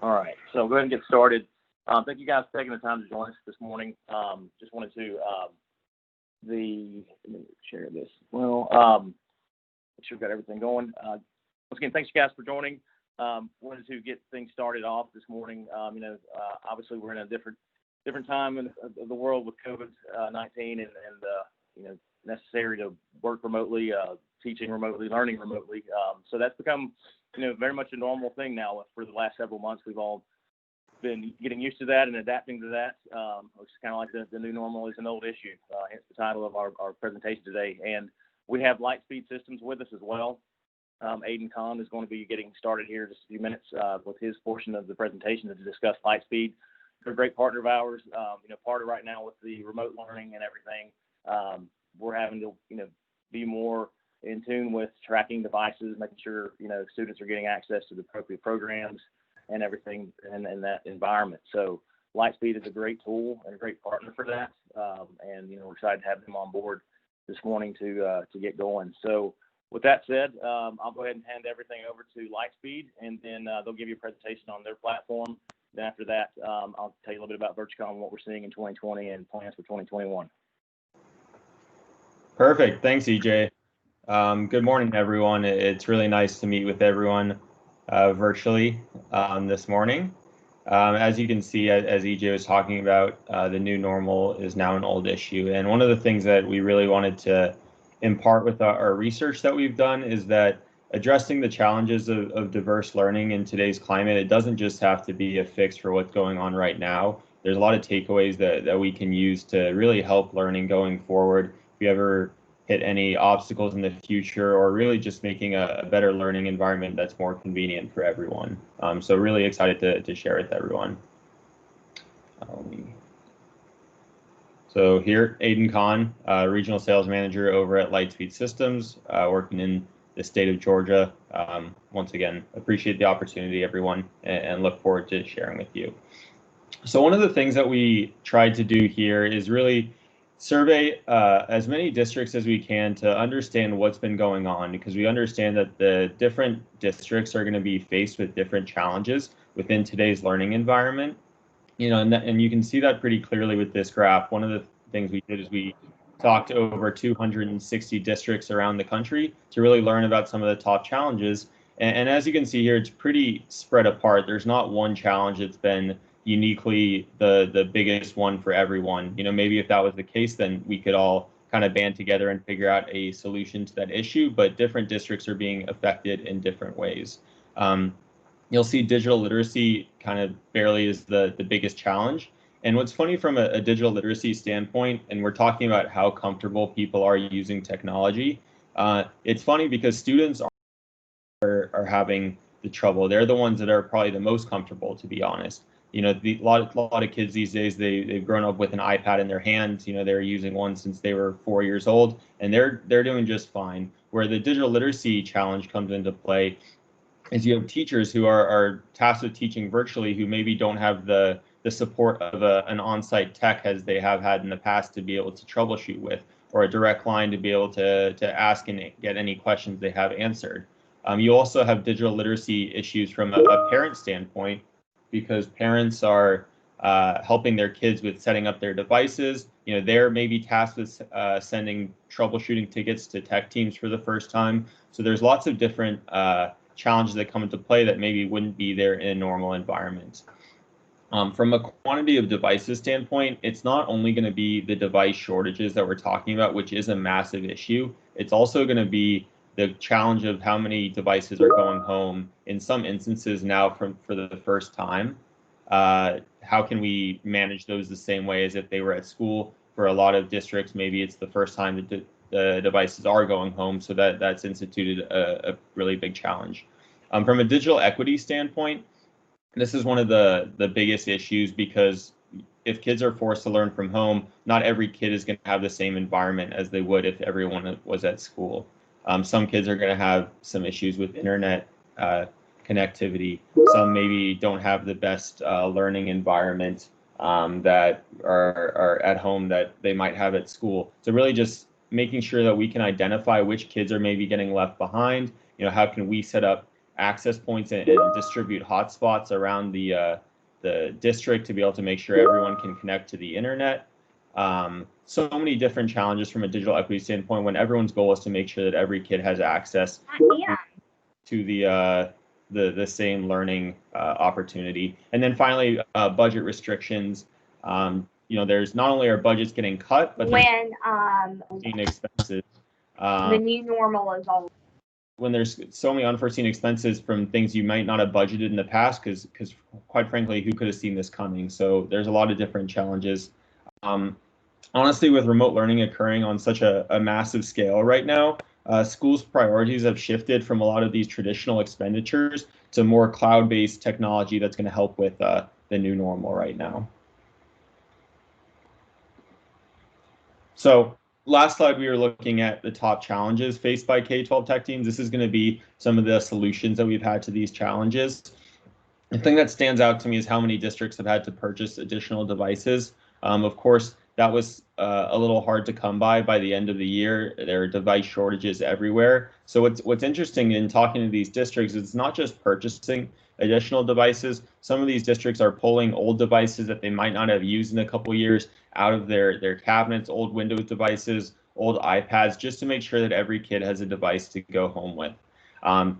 All right, so go ahead and get started. Thank you guys for taking the time to join us this morning. Just wanted to let me share this. Well, make sure we've got everything going. Once again, thanks you guys for joining. Wanted to get things started off this morning. Obviously we're in a different time of the world with COVID-19 and necessary to work remotely, teaching remotely, learning remotely. So that's become very much a normal thing now. For the last several months, we've all been getting used to that and adapting to that. It's kind of like the new normal is an old issue, hence the title of our presentation today. And we have Lightspeed Systems with us as well. Aiden Kahn is going to be getting started here in just a few minutes with his portion of the presentation to discuss Lightspeed. They're a great partner of ours. Part of right now with the remote learning and everything, we're having to be more in tune with tracking devices, making sure students are getting access to the appropriate programs and everything in that environment. So Lightspeed is a great tool and a great partner for that, and we're excited to have them on board this morning to get going. So with that said, I'll go ahead and hand everything over to Lightspeed, and then they'll give you a presentation on their platform. Then after that, I'll tell you a little bit about VirtualCon, what we're seeing in 2020 and plans for 2021. Perfect. Thanks, EJ. Good morning, everyone. It's really nice to meet with everyone virtually this morning. As you can see, as EJ was talking about, the new normal is now an old issue. And one of the things that we really wanted to impart with our research that we've done is that addressing the challenges of diverse learning in today's climate, it doesn't just have to be a fix for what's going on right now. There's a lot of takeaways that we can use to really help learning going forward. If you ever hit any obstacles in the future, or really just making a better learning environment that's more convenient for everyone. So really excited to share with everyone. So here, Aiden Kahn, Regional Sales Manager over at Lightspeed Systems, working in the state of Georgia. Once again, appreciate the opportunity, everyone, and look forward to sharing with you. So one of the things that we tried to do here is really survey as many districts as we can to understand what's been going on, because we understand that the different districts are going to be faced with different challenges within today's learning environment. And you can see that pretty clearly with this graph. One of the things we did is we talked to over 260 districts around the country to really learn about some of the top challenges. And as you can see here, it's pretty spread apart. There's not one challenge that's been uniquely the biggest one for everyone. Maybe if that was the case, then we could all kind of band together and figure out a solution to that issue, but different districts are being affected in different ways. You'll see digital literacy kind of barely is the biggest challenge. And what's funny from a digital literacy standpoint, and we're talking about how comfortable people are using technology, it's funny because students are having the trouble. They're the ones that are probably the most comfortable, to be honest. A lot of kids these days, they've grown up with an iPad in their hands. They're using one since they were 4 years old, and they're doing just fine. Where the digital literacy challenge comes into play is you have teachers who are tasked with teaching virtually, who maybe don't have the support of an on-site tech as they have had in the past to be able to troubleshoot with, or a direct line to be able to ask and get any questions they have answered. You also have digital literacy issues from a parent standpoint, because parents are helping their kids with setting up their devices. They're maybe tasked with sending troubleshooting tickets to tech teams for the first time. So there's lots of different challenges that come into play that maybe wouldn't be there in a normal environment. From a quantity of devices standpoint, it's not only going to be the device shortages that we're talking about, which is a massive issue. It's also going to be the challenge of how many devices are going home in some instances now for the first time. How can we manage those the same way as if they were at school? For a lot of districts, maybe it's the first time that the devices are going home, so that's instituted a really big challenge. From a digital equity standpoint, this is one of the biggest issues, because if kids are forced to learn from home, not every kid is going to have the same environment as they would if everyone was at school. Some kids are going to have some issues with internet connectivity. Some maybe don't have the best learning environment that are at home that they might have at school. So really just making sure that we can identify which kids are maybe getting left behind. How can we set up access points and distribute hotspots around the district to be able to make sure everyone can connect to the internet. So many different challenges from a digital equity standpoint when everyone's goal is to make sure that every kid has access to the same learning opportunity. And then finally, budget restrictions. There's not only are budgets getting cut, but when unforeseen expenses. the new normal is all. When there's so many unforeseen expenses from things you might not have budgeted in the past, because quite frankly, who could have seen this coming? So there's a lot of different challenges. Honestly, with remote learning occurring on such a massive scale right now, schools' priorities have shifted from a lot of these traditional expenditures to more cloud-based technology that's going to help with the new normal right now. So last slide, we were looking at the top challenges faced by K-12 tech teams. This is going to be some of the solutions that we've had to these challenges. The thing that stands out to me is how many districts have had to purchase additional devices. Of course, that was a little hard to come by the end of the year. There are device shortages everywhere. So what's interesting in talking to these districts is it's not just purchasing additional devices. Some of these districts are pulling old devices that they might not have used in a couple of years out of their cabinets, old Windows devices, old iPads, just to make sure that every kid has a device to go home with.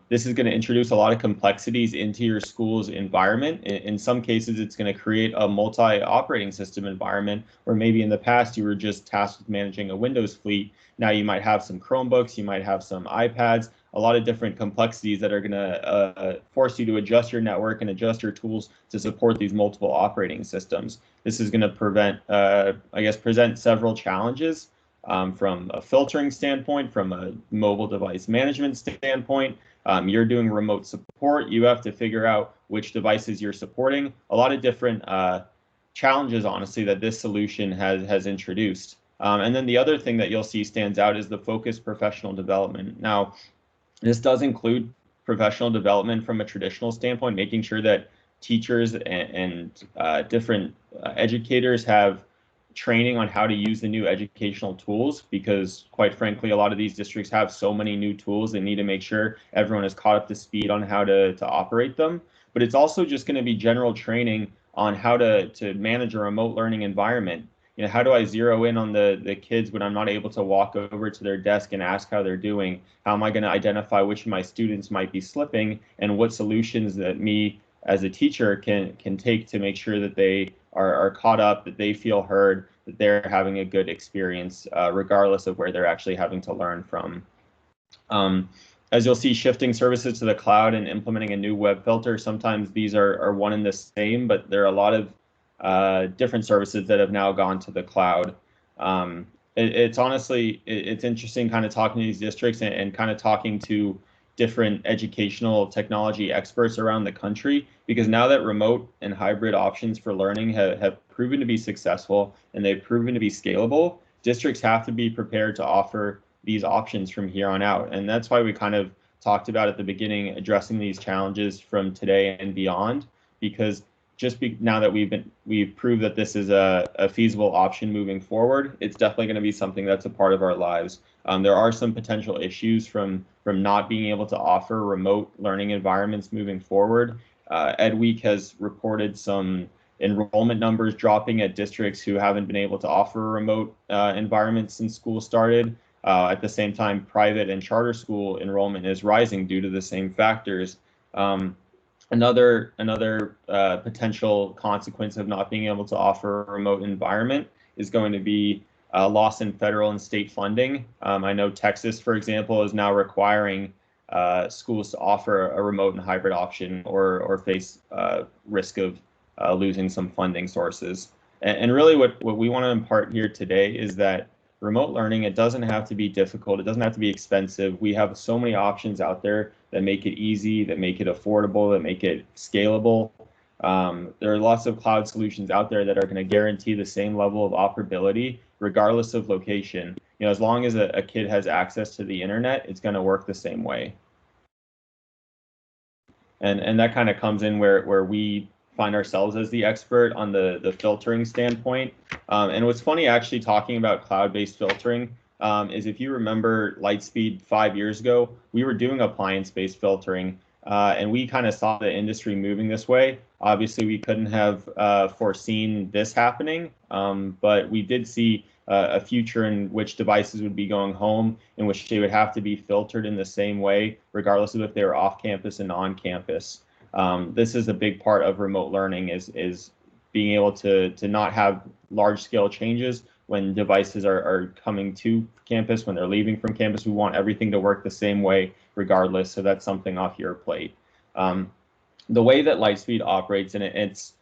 This is going to introduce a lot of complexities into your school's environment. In some cases, it's going to create a multi-operating system environment where maybe in the past you were just tasked with managing a Windows fleet. Now you might have some Chromebooks, you might have some iPads, a lot of different complexities that are going to force you to adjust your network and adjust your tools to support these multiple operating systems. This is going to present several challenges. From a filtering standpoint, from a mobile device management standpoint, you're doing remote support. You have to figure out which devices you're supporting. A lot of different challenges, honestly, that this solution has introduced. And then the other thing that you'll see stands out is the focused professional development. Now, this does include professional development from a traditional standpoint, making sure that teachers and different educators have training on how to use the new educational tools, because quite frankly, a lot of these districts have so many new tools. They need to make sure everyone is caught up to speed on how to operate them. But it's also just going to be general training on how to manage a remote learning environment. How do I zero in on the kids when I'm not able to walk over to their desk and ask how they're doing? How am I going to identify which of my students might be slipping, and what solutions that me as a teacher can take to make sure that they are caught up, that they feel heard, that they're having a good experience, regardless of where they're actually having to learn from. As you'll see, shifting services to the cloud and implementing a new web filter, sometimes these are one and the same, but there are a lot of different services that have now gone to the cloud. It's interesting kind of talking to these districts and kind of talking to different educational technology experts around the country, because now that remote and hybrid options for learning have proven to be successful and they've proven to be scalable, districts have to be prepared to offer these options from here on out. And that's why we kind of talked about at the beginning addressing these challenges from today and beyond, because now that we've proved that this is a feasible option moving forward, it's definitely going to be something that's a part of our lives. There are some potential issues from not being able to offer remote learning environments moving forward. Ed Week has reported some enrollment numbers dropping at districts who haven't been able to offer remote environments since school started. At the same time, private and charter school enrollment is rising due to the same factors. Another potential consequence of not being able to offer a remote environment is going to be loss in federal and state funding. I know Texas, for example, is now requiring schools to offer a remote and hybrid option or face risk of losing some funding sources. And really what we want to impart here today is that remote learning, it doesn't have to be difficult. It doesn't have to be expensive. We have so many options out there that make it easy, that make it affordable, that make it scalable. There are lots of cloud solutions out there that are going to guarantee the same level of operability regardless of location. As long as a kid has access to the internet, it's going to work the same way. And that kind of comes in where we find ourselves as the expert on the filtering standpoint. And what's funny actually talking about cloud-based filtering is if you remember Lightspeed 5 years ago, we were doing appliance-based filtering. And we kind of saw the industry moving this way. Obviously, we couldn't have foreseen this happening, but we did see a future in which devices would be going home, in which they would have to be filtered in the same way, regardless of if they were off campus and on campus. This is a big part of remote learning, is being able to not have large scale changes when devices are coming to campus, when they're leaving from campus. We want everything to work the same way regardless, so that's something off your plate. The way that Lightspeed operates, and it's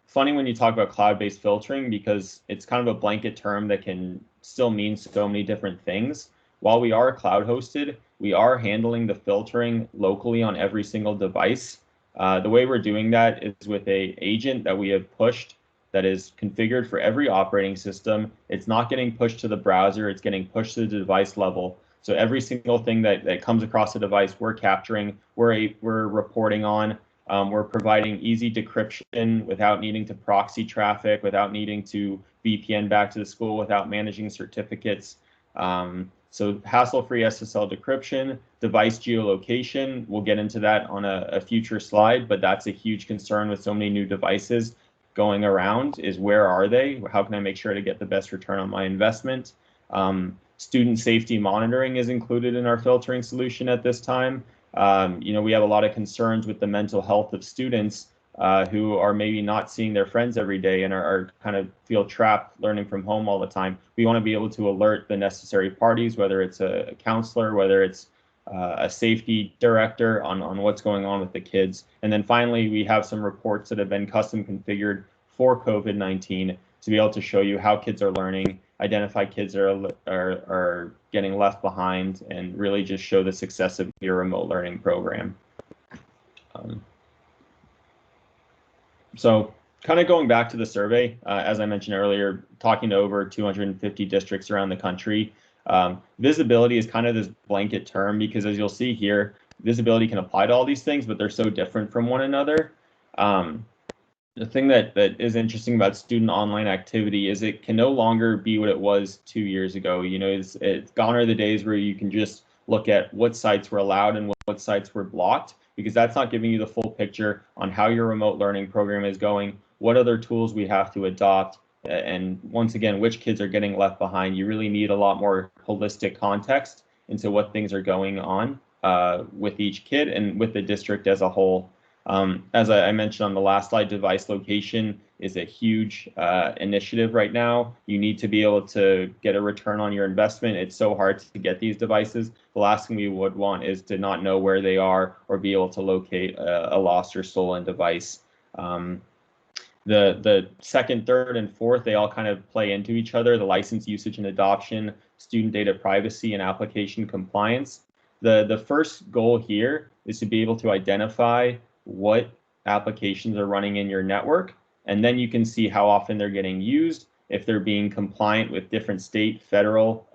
funny when you talk about cloud-based filtering, because it's kind of a blanket term that can still mean so many different things. While we are cloud hosted, we are handling the filtering locally on every single device. The way we're doing that is with an agent that we have pushed that is configured for every operating system. It's not getting pushed to the browser, it's getting pushed to the device level. So every single thing that comes across the device, we're capturing, we're reporting on. We're providing easy decryption without needing to proxy traffic, without needing to VPN back to the school, without managing certificates. So hassle-free SSL decryption, device geolocation, we'll get into that on a future slide, but that's a huge concern with so many new devices going around, is where are they? How can I make sure to get the best return on my investment? Student safety monitoring is included in our filtering solution at this time. We have a lot of concerns with the mental health of students who are maybe not seeing their friends every day and are kind of feel trapped learning from home all the time. We want to be able to alert the necessary parties, whether it's a counselor, whether it's a safety director, on what's going on with the kids. And then finally, we have some reports that have been custom configured for COVID-19 to be able to show you how kids are learning, identify kids that are getting left behind, and really just show the success of your remote learning program. So kind of going back to the survey, as I mentioned earlier, talking to over 250 districts around the country, visibility is kind of this blanket term, because as you'll see here, visibility can apply to all these things, but they're so different from one another. The thing that is interesting about student online activity is it can no longer be what it was 2 years ago. It's gone are the days where you can just look at what sites were allowed and what sites were blocked, because that's not giving you the full picture on how your remote learning program is going, what other tools we have to adopt, and once again, which kids are getting left behind. You really need a lot more holistic context into what things are going on with each kid and with the district as a whole. As I mentioned on the last slide, device location is a huge initiative right now. You need to be able to get a return on your investment. It's so hard to get these devices. The last thing we would want is to not know where they are or be able to locate a lost or stolen device. The second, third, and fourth, they all kind of play into each other: the license usage and adoption, student data privacy, and application compliance. The first goal here is to be able to identify what applications are running in your network, and then you can see how often they're getting used, if they're being compliant with different state, federal,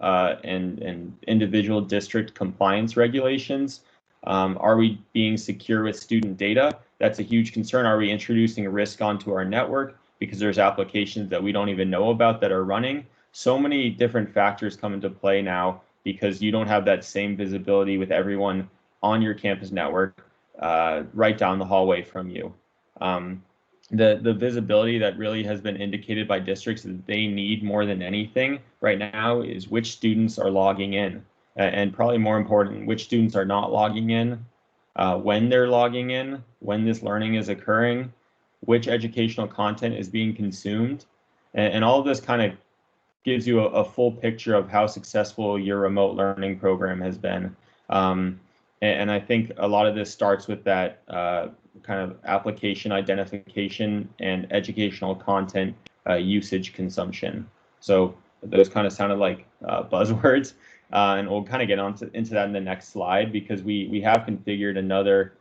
and individual district compliance regulations. Are we being secure with student data? That's a huge concern. Are we introducing a risk onto our network because there's applications that we don't even know about that are running? So many different factors come into play now, because you don't have that same visibility with everyone on your campus network right down the hallway from you. The visibility that really has been indicated by districts that they need more than anything right now is which students are logging in, and probably more important, which students are not logging in, when they're logging in, when this learning is occurring, which educational content is being consumed, and all of this kind of gives you a full picture of how successful your remote learning program has been. And I think a lot of this starts with that kind of application identification and educational content usage consumption. So those kind of sounded like buzzwords, and we'll kind of get into that in the next slide, because we have configured another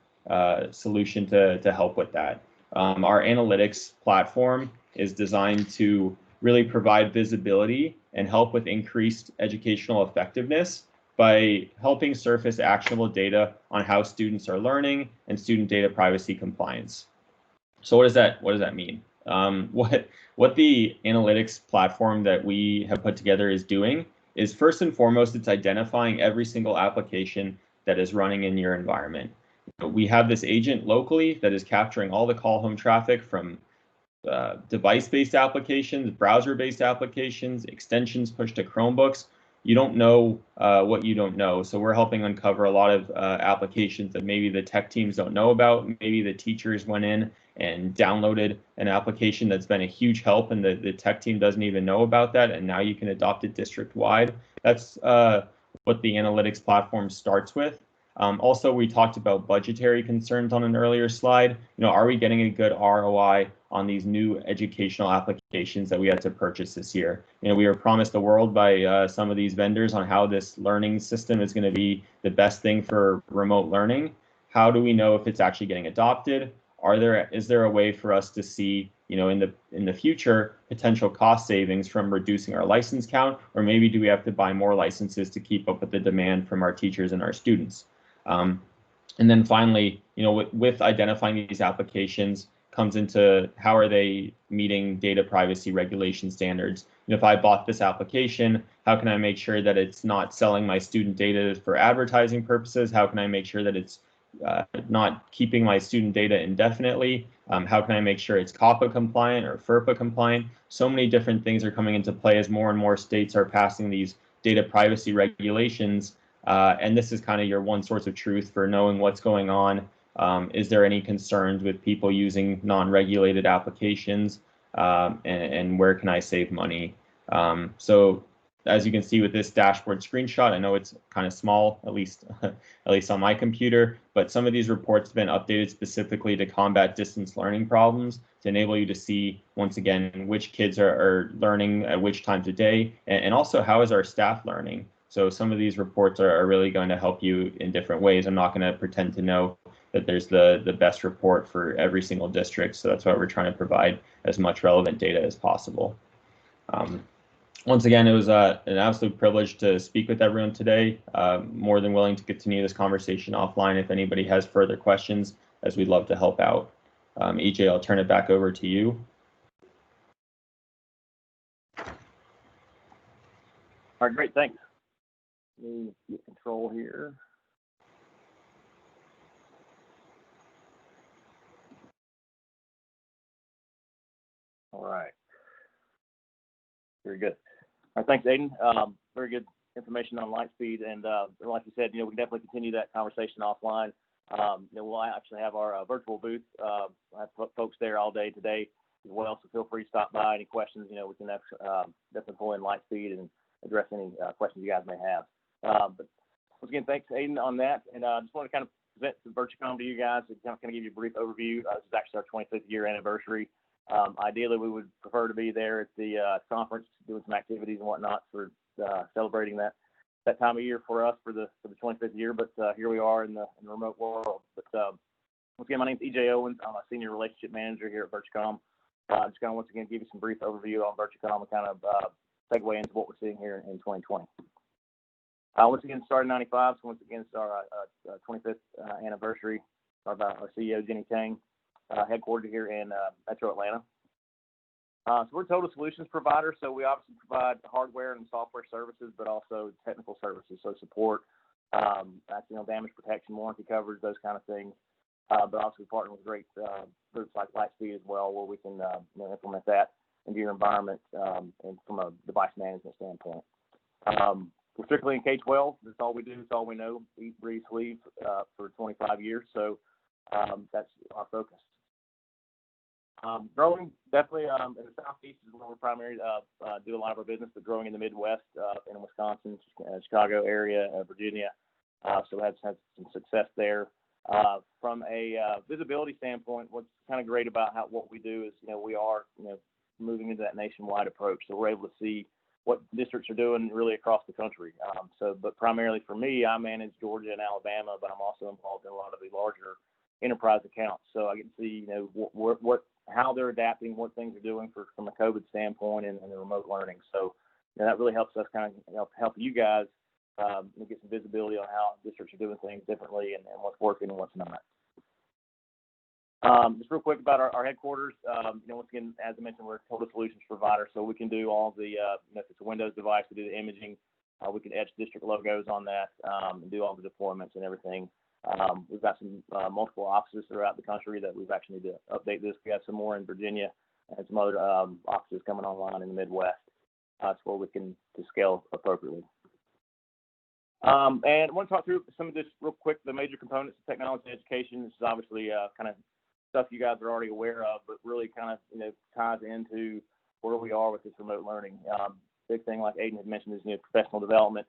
solution to help with that. Our analytics platform is designed to really provide visibility and help with increased educational effectiveness by helping surface actionable data on how students are learning and student data privacy compliance. So what does that mean? What the analytics platform that we have put together is doing is, first and foremost, it's identifying every single application that is running in your environment. we have this agent locally that is capturing all the call home traffic from device-based applications, browser-based applications, extensions pushed to Chromebooks. You don't know what you don't know. So we're helping uncover a lot of applications that maybe the tech teams don't know about. Maybe the teachers went in and downloaded an application that's been a huge help and the tech team doesn't even know about that. And now you can adopt it district-wide. That's what the analytics platform starts with. Also, we talked about budgetary concerns on an earlier slide. Are we getting a good ROI on these new educational applications that we had to purchase this year? We were promised the world by some of these vendors on how this learning system is going to be the best thing for remote learning. How do we know if it's actually getting adopted? Is there a way for us to see, in the future, potential cost savings from reducing our license count, or maybe do we have to buy more licenses to keep up with the demand from our teachers and our students? And then finally, with identifying these applications comes into how are they meeting data privacy regulation standards? If I bought this application, how can I make sure that it's not selling my student data for advertising purposes? How can I make sure that it's not keeping my student data indefinitely? How can I make sure it's COPPA compliant or FERPA compliant? So many different things are coming into play as more and more states are passing these data privacy regulations. And this is kind of your one source of truth for knowing what's going on. Is there any concerns with people using non-regulated applications? And where can I save money? So as you can see with this dashboard screenshot, I know it's kind of small, at least on my computer, but some of these reports have been updated specifically to combat distance learning problems to enable you to see, once again, which kids are learning at which times a day, and also how is our staff learning. So some of these reports are really going to help you in different ways. I'm not going to pretend to know that there's the best report for every single district. So that's why we're trying to provide as much relevant data as possible. Once again, it was an absolute privilege to speak with everyone today. More than willing to continue this conversation offline if anybody has further questions, as we'd love to help out. EJ, I'll turn it back over to you. All right, great, thanks. Let me get control here. All right. Very good. All right, thanks, Aiden. Very good information on Lightspeed, and like you said, we can definitely continue that conversation offline. We'll actually have our virtual booth. I have folks there all day today as well, so feel free to stop by. Any questions, we can definitely pull in Lightspeed and address any questions you guys may have. But once again, thanks, Aiden, on that. And I just want to kind of present VirtualCon to you guys to kind of give you a brief overview. This is actually our 25th year anniversary. Ideally, we would prefer to be there at the conference, doing some activities and whatnot for celebrating that time of year for us for the 25th year. But here we are in the remote world. But once again, my name is EJ Owens. I'm a senior relationship manager here at VirtualCon. Just kind of once again give you some brief overview on VirtualCon and kind of segue into what we're seeing here in 2020. Once again, started in '95, so once again, it's our 25th anniversary. Our CEO, Jenny Tang, headquartered here in Metro Atlanta. So we're a total solutions provider, so we obviously provide hardware and software services, but also technical services, so support, accidental damage protection, warranty coverage, those kind of things. But also we partner with great groups like Lightspeed as well, where we can implement that into your environment and from a device management standpoint. We're strictly in K-12. That's all we do. That's all we know. Eat, breathe, sleep for 25 years. So that's our focus. Growing definitely in the Southeast is where we primarily do a lot of our business, but growing in the Midwest, in Wisconsin, Chicago area, Virginia. So that's had some success there. From a visibility standpoint, what's kind of great about what we do is, we are, moving into that nationwide approach. So we're able to see what districts are doing really across the country. But primarily for me, I manage Georgia and Alabama, but I'm also involved in a lot of the larger enterprise accounts. So I get to see, how they're adapting, what things are doing from a COVID standpoint and the remote learning. So that really helps us kind of help you guys get some visibility on how districts are doing things differently and what's working and what's not. Just real quick about our headquarters. Once again, as I mentioned, we're a total solutions provider, so we can do all the, if it's a Windows device, we do the imaging. We can etch district logos on that and do all the deployments and everything. We've got some multiple offices throughout the country that we've actually need to update this. We have some more in Virginia and some other offices coming online in the Midwest. That's where we can to scale appropriately. And I want to talk through some of this real quick, the major components of technology education. This is obviously kind of stuff you guys are already aware of, but really kind of, ties into where we are with this remote learning. Big thing, like Aiden had mentioned, is, professional development.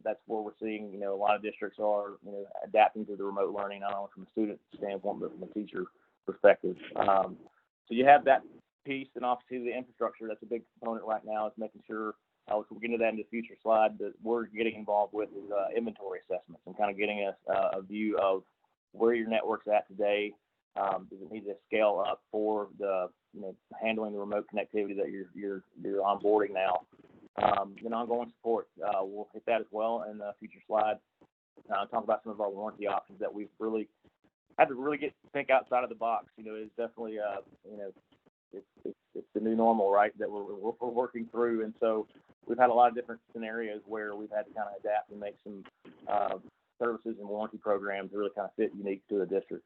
That's where we're seeing, a lot of districts are, adapting to the remote learning, not only from a student standpoint, but from a teacher perspective. So you have that piece, and obviously the infrastructure. That's a big component right now, is making sure, we'll get into that in the future slide, that we're getting involved with is inventory assessments and kind of getting a view of where your network's at today. Does it need to scale up for the, handling the remote connectivity that you're onboarding now? And ongoing support, we'll hit that as well in a future slide. Talk about some of our warranty options that we've really had to think outside of the box. It's definitely, it's the new normal, right, that we're working through. And so we've had a lot of different scenarios where we've had to kind of adapt and make some services and warranty programs really kind of fit unique to the district.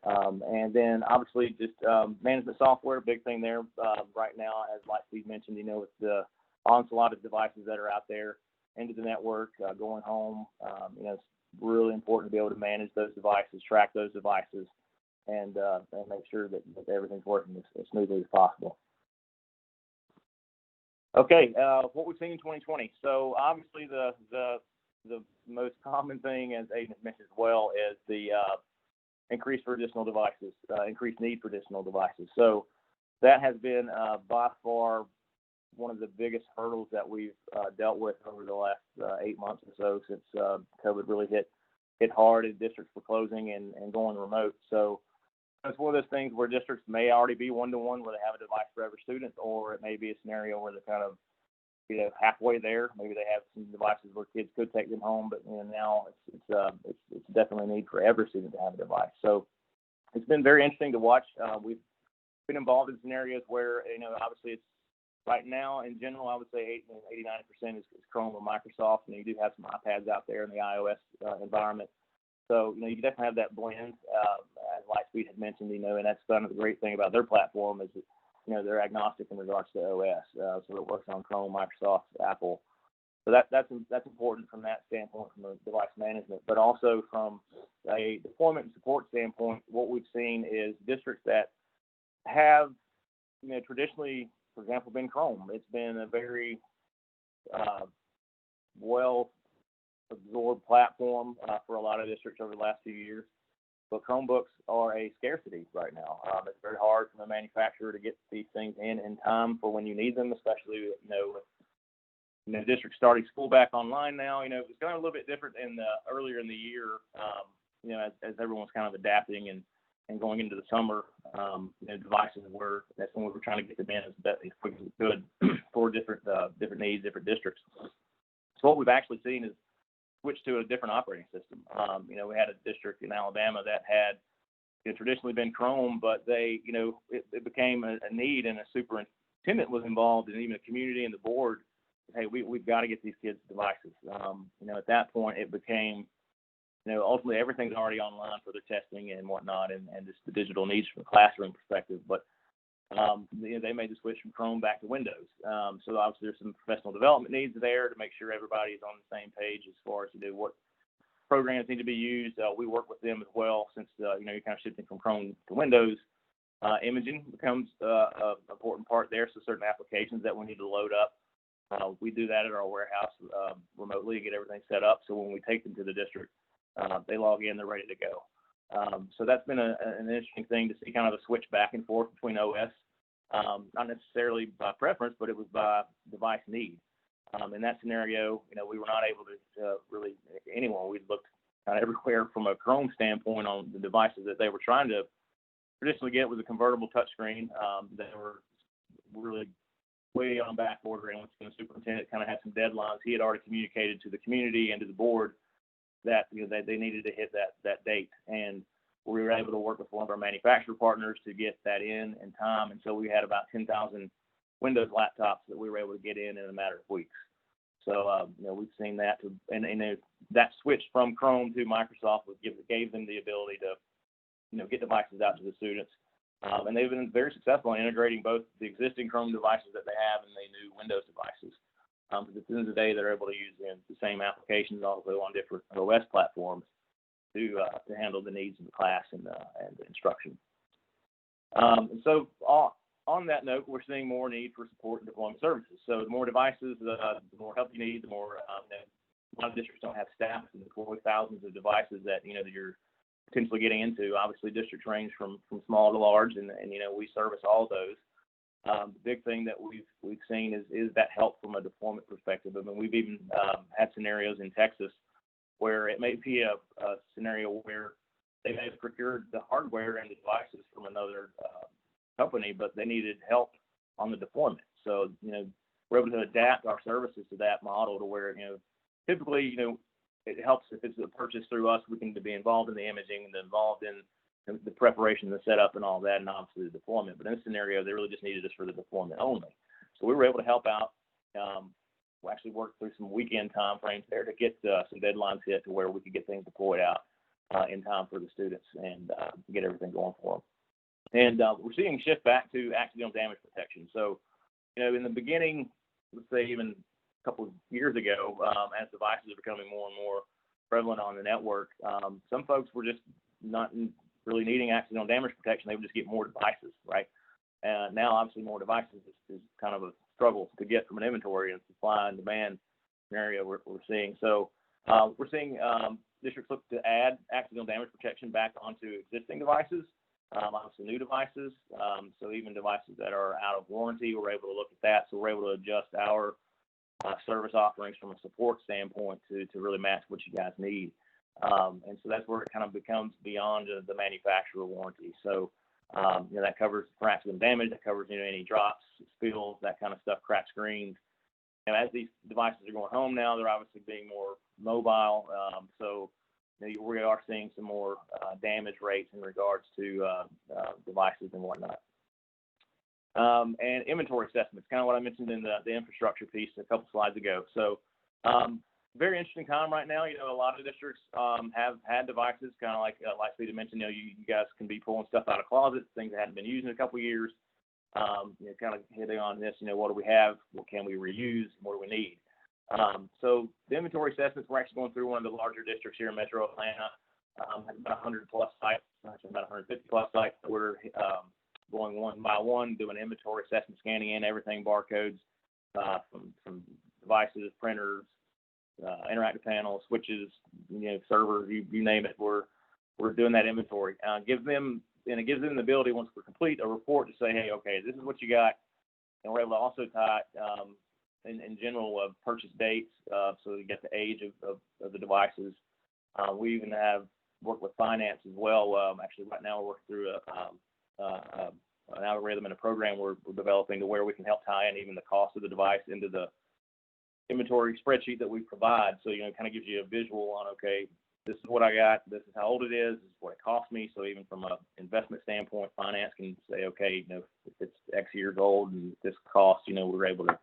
And then obviously just management software, big thing there right now, as Lightspeed mentioned, with the onslaught of devices that are out there into the network, going home. It's really important to be able to manage those devices, track those devices, and make sure that everything's working as smoothly as possible. Okay, what we've seen in 2020. So obviously the most common thing, as Aiden mentioned as well, is the increase for additional devices, increased need for additional devices. So that has been by far one of the biggest hurdles that we've dealt with over the last 8 months or so, since COVID really hit hard and districts were closing and going remote. So it's one of those things where districts may already be one-to-one, where they have a device for every student, or it may be a scenario where they're kind of halfway there. Maybe they have some devices where kids could take them home, but now it's definitely a need for every student to have a device. So it's been very interesting to watch. We've been involved in scenarios where obviously it's right now in general, I would say 89% is Chrome or Microsoft, and you do have some iPads out there in the iOS environment. So you definitely have that blend, as Lightspeed had mentioned, and that's kind of the great thing about their platform is that they're agnostic in regards to OS, so it works on Chrome, Microsoft, Apple. So that's important from that standpoint, from a device management, but also from a deployment and support standpoint. What we've seen is districts that have traditionally, for example, been Chrome. It's been a very well absorbed platform for a lot of districts over the last few years. But Chromebooks are a scarcity right now. It's very hard from a manufacturer to get these things in time for when you need them, especially with districts starting school back online now. It's going a little bit different earlier in the year. As everyone's kind of adapting and going into the summer, devices that's when we were trying to get them in as quick as we could for different needs, different districts. So what we've actually seen is switch to a different operating system. We had a district in Alabama that had traditionally been Chrome, but it became a need, and a superintendent was involved, and even the community and the board. Hey, we've got to get these kids devices. At that point, it became, ultimately everything's already online for their testing and whatnot, and just the digital needs from a classroom perspective. But they made the switch from Chrome back to Windows. So obviously there's some professional development needs there to make sure everybody's on the same page as far as what programs need to be used. We work with them as well, since you're kind of shifting from Chrome to Windows. Imaging becomes an important part there. So certain applications that we need to load up, we do that at our warehouse remotely to get everything set up. So when we take them to the district, they log in, they're ready to go. So that's been an interesting thing to see, kind of a switch back and forth between OS, not necessarily by preference, but it was by device need. In that scenario, we were not able to really anyone. We looked kind of everywhere from a Chrome standpoint on the devices that they were trying to traditionally get was a convertible touchscreen. They were really way on back order, and the superintendent kind of had some deadlines. He had already communicated to the community and to the board that they needed to hit that date, and we were able to work with one of our manufacturer partners to get that in time. And so we had about 10,000 Windows laptops that we were able to get in a matter of weeks. So, we've seen that, and that switch from Chrome to Microsoft gave them the ability to, get devices out to the students. And they've been very successful in integrating both the existing Chrome devices that they have and the new Windows devices. Because at the end of the day, they're able to use the same applications also on different OS platforms to handle the needs of the class and the instruction. And so on that note, we're seeing more need for support and deployment services. So the more devices, the more help you need, the more a lot of districts don't have staff to deploy thousands of devices that that you're potentially getting into. Obviously, districts range from small to large, and we service all of those. The big thing that we've seen is that help from a deployment perspective. I mean, we've even had scenarios in Texas where it may be a scenario where they may have procured the hardware and the devices from another company, but they needed help on the deployment. So, we're able to adapt our services to that model to where, typically, it helps if it's a purchase through us, we can be involved in the imaging and involved in the preparation, the setup and all that, and obviously the deployment. But in this scenario, they really just needed us for the deployment only. So we were able to help out. We actually worked through some weekend time frames there to get some deadlines hit to where we could get things deployed out in time for the students and get everything going for them. And we're seeing shift back to accidental damage protection. So, in the beginning, let's say even a couple of years ago, as devices are becoming more and more prevalent on the network, some folks were just not really needing accidental damage protection. They would just get more devices, right? Now, obviously, more devices is kind of a struggle to get from an inventory and supply and demand scenario we're seeing. So we're seeing districts look to add accidental damage protection back onto existing devices. Obviously new devices, so even devices that are out of warranty, we're able to look at that. So we're able to adjust our service offerings from a support standpoint to really match what you guys need. And so that's where it kind of becomes beyond the manufacturer warranty. So, that covers for accidental damage, that covers, any drops, spills, that kind of stuff, cracked screens. And as these devices are going home now, they're obviously being more mobile. So, we are seeing some more damage rates in regards to devices and whatnot. And inventory assessments, kind of what I mentioned in the infrastructure piece a couple slides ago. So very interesting time right now. A lot of districts have had devices, kind of like Lightspeed had mentioned, you guys can be pulling stuff out of closets, things that hadn't been used in a couple of years. Kind of hitting on this, what do we have? What can we reuse? What do we need? So the inventory assessments, we're actually going through one of the larger districts here in Metro Atlanta, about 100 plus sites, actually about 150 plus sites. We're going one by one, doing inventory assessment, scanning in everything, barcodes from devices, printers, interactive panels, switches, servers, you name it. We're doing that inventory. It gives them the ability, once we're complete, a report to say, hey, okay, this is what you got, and we're able to also tie in general purchase dates, so you get the age of the devices. We even have worked with finance as well. Actually, right now we're working through an algorithm and a program we're developing to where we can help tie in even the cost of the device into the inventory spreadsheet that we provide. So, it kind of gives you a visual on, okay, this is what I got, this is how old it is, this is what it cost me. So even from an investment standpoint, finance can say, okay, if it's X years old and this cost, we're able to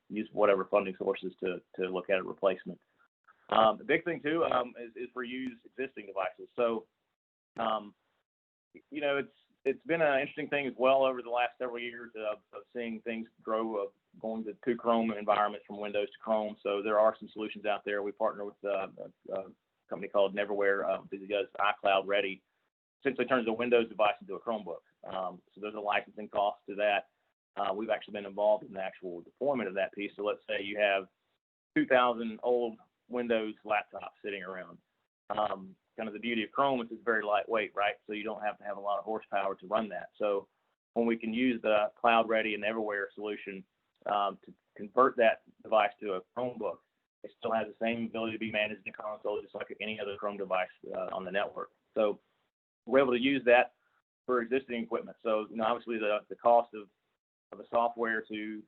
use whatever funding sources to look at a replacement. The big thing too is reuse existing devices. So, it's been an interesting thing as well over the last several years of seeing things grow, going to Chrome environments from Windows to Chrome. So there are some solutions out there. We partner with a company called Neverware that does iCloud Ready. Essentially turns a Windows device into a Chromebook. So there's a licensing cost to that. We've actually been involved in the actual deployment of that piece. So let's say you have 2,000 old Windows laptops sitting around. Kind of the beauty of Chrome is it's very lightweight, right? So you don't have to have a lot of horsepower to run that. So when we can use the Cloud Ready and Everywhere solution to convert that device to a Chromebook, it still has the same ability to be managed in console just like any other Chrome device on the network. So we're able to use that for existing equipment. So obviously the cost of a software to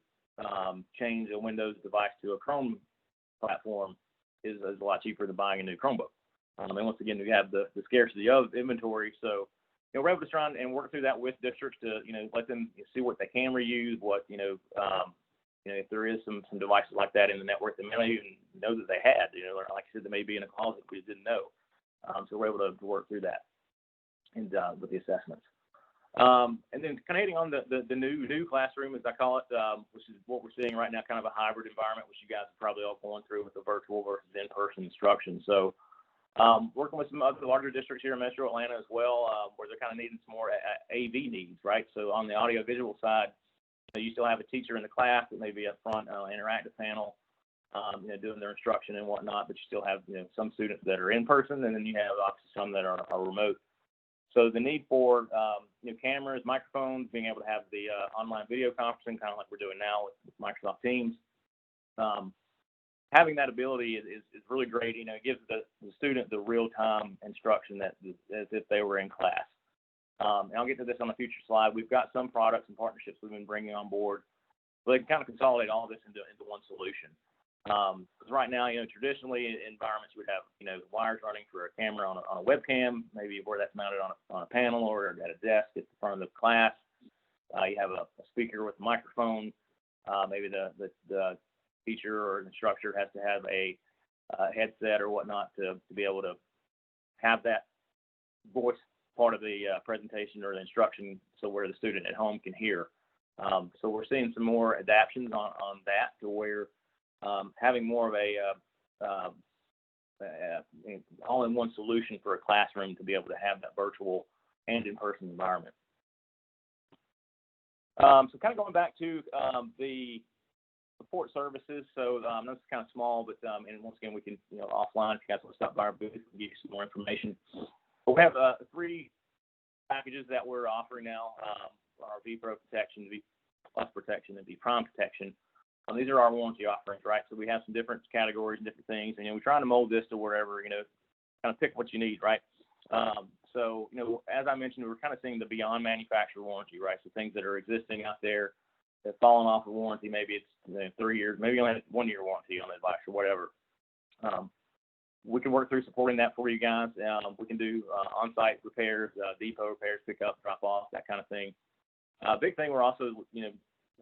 change a Windows device to a Chrome platform is a lot cheaper than buying a new Chromebook. And once again, we have the scarcity of inventory. So, we're able to try and work through that with districts to, let them see what they can reuse, what, if there is some devices like that in the network that may not even know that they had, or like I said, they may be in a closet we just didn't know. So we're able to work through that and with the assessments. And then kind of hitting on the new classroom, as I call it, which is what we're seeing right now, kind of a hybrid environment, which you guys are probably all going through with the virtual versus in-person instruction. So working with some other larger districts here in Metro Atlanta as well, where they're kind of needing some more AV needs, right? So on the audio-visual side, you still have a teacher in the class that may be up front, interactive panel, doing their instruction and whatnot, but you still have, some students that are in person, and then you have obviously some that are remote. So the need for, cameras, microphones, being able to have the online video conferencing, kind of like we're doing now with Microsoft Teams. Having that ability is really great. It gives the student the real-time instruction that as if they were in class. And I'll get to this on a future slide. We've got some products and partnerships we've been bringing on board, but they can kind of consolidate all this into one solution. Because right now, traditionally in environments you would have, wires running for a camera on a webcam, maybe where that's mounted on a panel or at a desk at the front of the class. You have a speaker with a microphone. Maybe the teacher or instructor has to have a headset or whatnot to be able to have that voice part of the presentation or the instruction, so where the student at home can hear. So we're seeing some more adaptions on that, to where having more of a all-in-one solution for a classroom to be able to have that virtual and in-person environment. So kind of going back to the support services. So this is kind of small, but and once again, we can, offline, if you guys want to stop by our booth, we can give you some more information. But we have 3 packages that we're offering now: our V Pro protection, V Plus protection, and V Prime protection. These are our warranty offerings, right? So we have some different categories and different things, and we're trying to mold this to wherever, kind of pick what you need, right? So as I mentioned, we're kind of seeing the beyond manufacturer warranty, right? So things that are existing out there that fallen off of warranty, maybe it's 3 years, maybe you only have 1 year warranty on the device or whatever. We can work through supporting that for you guys. We can do on-site repairs, depot repairs, pick up, drop off, that kind of thing. Big thing we're also,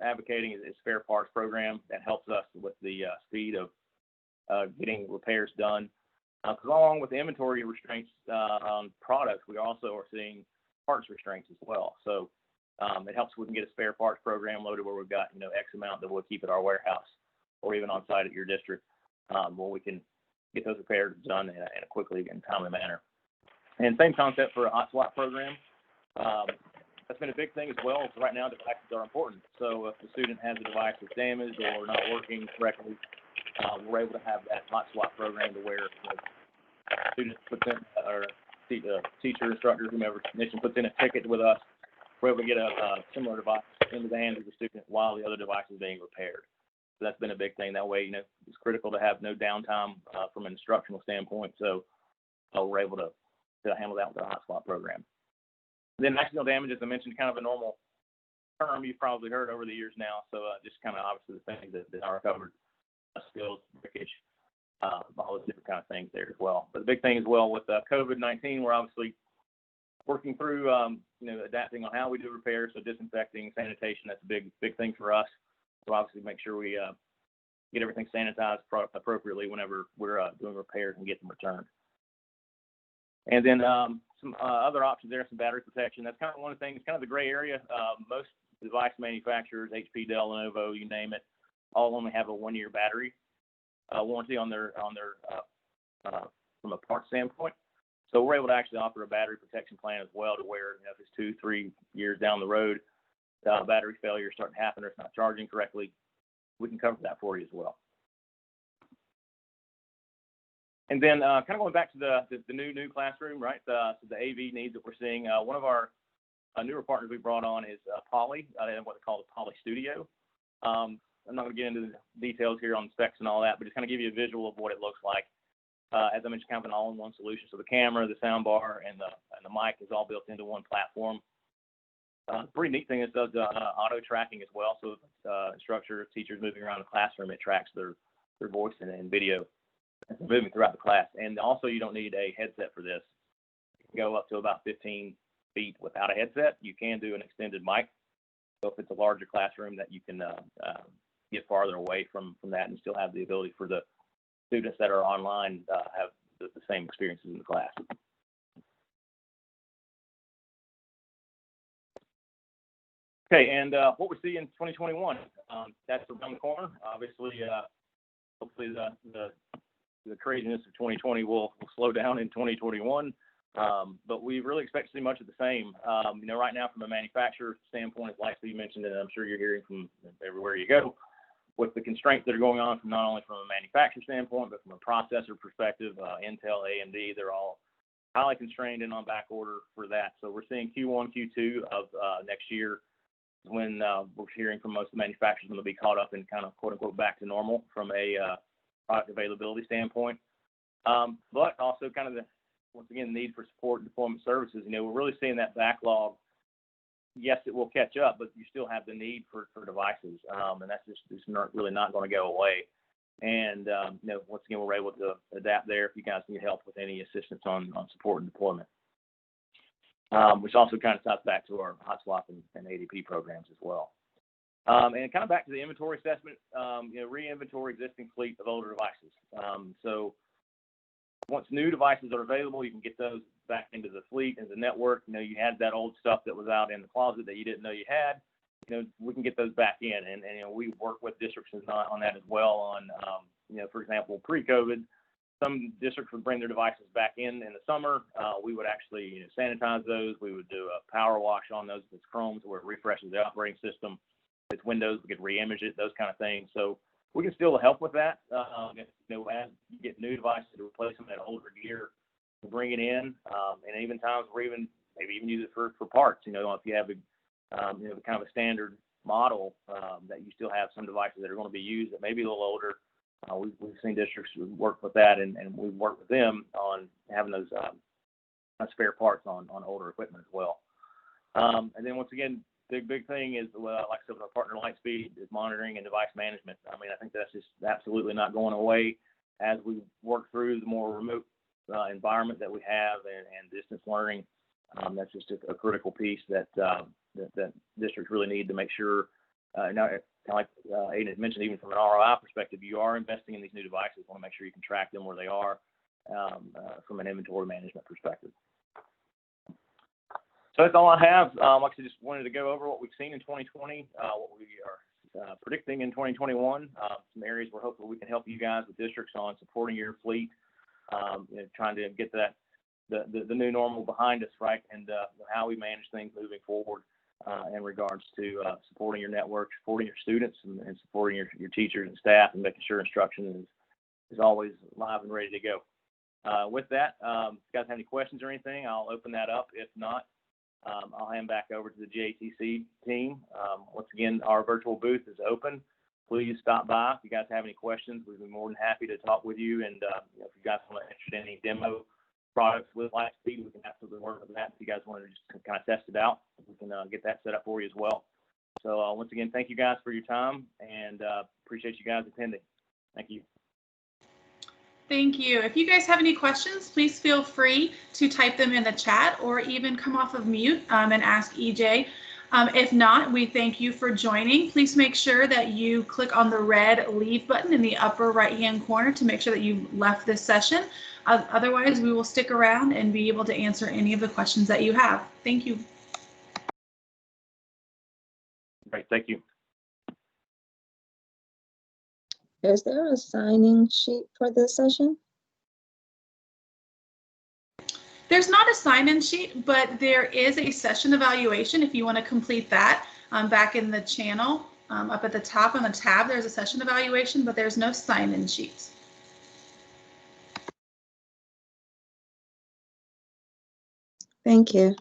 advocating is spare parts program that helps us with the speed of getting repairs done. Because along with the inventory restraints on products, we also are seeing parts restraints as well. So it helps if we can get a spare parts program loaded where we've got, X amount that we'll keep at our warehouse or even on site at your district, where we can get those repairs done in a quickly and timely manner. And same concept for a hot swap program. That's been a big thing as well. So right now, devices are important. So if the student has a device that's damaged or not working correctly, we're able to have that hot swap program to where the student puts in, or teacher, instructor, whomever, technician puts in a ticket with us. We're able to get a similar device into the hands of the student while the other device is being repaired. So that's been a big thing. That way, it's critical to have no downtime from an instructional standpoint. So we're able to handle that with the hot swap program. Then accidental damage, as I mentioned, kind of a normal term you've probably heard over the years now. So just kind of obviously the things that are covered, spills, breakage, all those different kind of things there as well. But the big thing as well with COVID-19, we're obviously working through, adapting on how we do repairs. So disinfecting, sanitation, that's a big thing for us. So obviously make sure we get everything sanitized appropriately whenever we're doing repairs and get them returned. And then some other options there, some battery protection. That's kind of one of the things, kind of the gray area. Most device manufacturers, HP, Dell, Lenovo, you name it, all only have a 1 year battery warranty on their from a part standpoint. So we're able to actually offer a battery protection plan as well, to where if it's 2-3 years down the road, battery failure is starting to happen or it's not charging correctly, we can cover that for you as well. And then kind of going back to the new classroom, right? So the AV needs that we're seeing. One of our newer partners we brought on is Poly, what they call the Poly Studio. I'm not going to get into the details here on the specs and all that, but just kind of give you a visual of what it looks like. As I mentioned, kind of an all-in-one solution. So the camera, the sound bar, and the mic is all built into one platform. Pretty neat thing is it does auto tracking as well. So if instructors, teachers moving around the classroom, it tracks their voice and video moving throughout the class. And also, you don't need a headset for this. You can go up to about 15 feet without a headset. You can do an extended mic. So if it's a larger classroom that you can get farther away from that and still have the ability for the students that are online have the same experiences in the class. Okay, and what we see in 2021, that's around the corner. Obviously, hopefully the craziness of 2020 will slow down in 2021, but we really expect to see much of the same. You know, right now from a manufacturer standpoint, like you mentioned, and I'm sure you're hearing from everywhere you go, with the constraints that are going on from not only from a manufacturer standpoint, but from a processor perspective, Intel, AMD, they're all highly constrained and on back order for that. So we're seeing Q1, Q2 of next year when we're hearing from most of the manufacturers going to be caught up in kind of quote unquote back to normal from a product availability standpoint. But also kind of the, once again, need for support and deployment services. You know, we're really seeing that backlog. Yes, it will catch up, but you still have the need for devices, and that's just really not going to go away. And you know, once again, we're able to adapt there if you guys need help with any assistance on support and deployment, which also kind of ties back to our hot swap and ADP programs as well. And kind of back to the inventory assessment, you know, re-inventory existing fleet of older devices. So once new devices are available, you can get those back into the fleet and the network. You know, you had that old stuff that was out in the closet that you didn't know you had. You know, we can get those back in, and you know, we work with districts on that as well. On you know, for example, pre-COVID, some districts would bring their devices back in the summer. We would actually sanitize those. We would do a power wash on those. If it's Chrome, where it refreshes the operating system. If it's Windows, we could re-image it, those kind of things. So we can still help with that. You know, as you get new devices to replace them at older gear, we'll bring it in, and even times we're maybe even use it for parts. You know, if you have you know, kind of a standard model that you still have some devices that are going to be used that may be a little older. We've seen districts work with that, and we've worked with them on having those spare parts on older equipment as well. And then once again, big thing is, like I said, with our partner Lightspeed, is monitoring and device management. I mean, I think that's just absolutely not going away as we work through the more remote environment that we have and distance learning. That's just a critical piece that districts really need to make sure. Now, kind of like Aiden had mentioned, even from an ROI perspective, you are investing in these new devices. You want to make sure you can track them where they are from an inventory management perspective. So that's all I have. Like I said, just wanted to go over what we've seen in 2020, what we are predicting in 2021, some areas where hopefully we can help you guys with districts on supporting your fleet, you know, trying to get that the new normal behind us, right, and how we manage things moving forward in regards to supporting your network, supporting your students, and supporting your teachers and staff, and making sure instruction is always live and ready to go. With that, if you guys have any questions or anything, I'll open that up. If not, I'll hand back over to the JATC team. Once again, our virtual booth is open. Please stop by if you guys have any questions. We'd be more than happy to talk with you. And you know, if you guys want to interested in any demo products with Lightspeed, we can absolutely work with that. If you guys want to just kind of test it out, we can get that set up for you as well. So once again, thank you guys for your time, and appreciate you guys attending. Thank you. Thank you. If you guys have any questions, please feel free to type them in the chat or even come off of mute and ask EJ. If not, we thank you for joining. Please make sure that you click on the red leave button in the upper right-hand corner to make sure that you've left this session. Otherwise, we will stick around and be able to answer any of the questions that you have. Thank you. Great, thank you. Is there a sign-in sheet for this session? There's not a sign-in sheet, but there is a session evaluation if you want to complete that. Back in the channel, up at the top on the tab, there's a session evaluation, but there's no sign-in sheet. Thank you.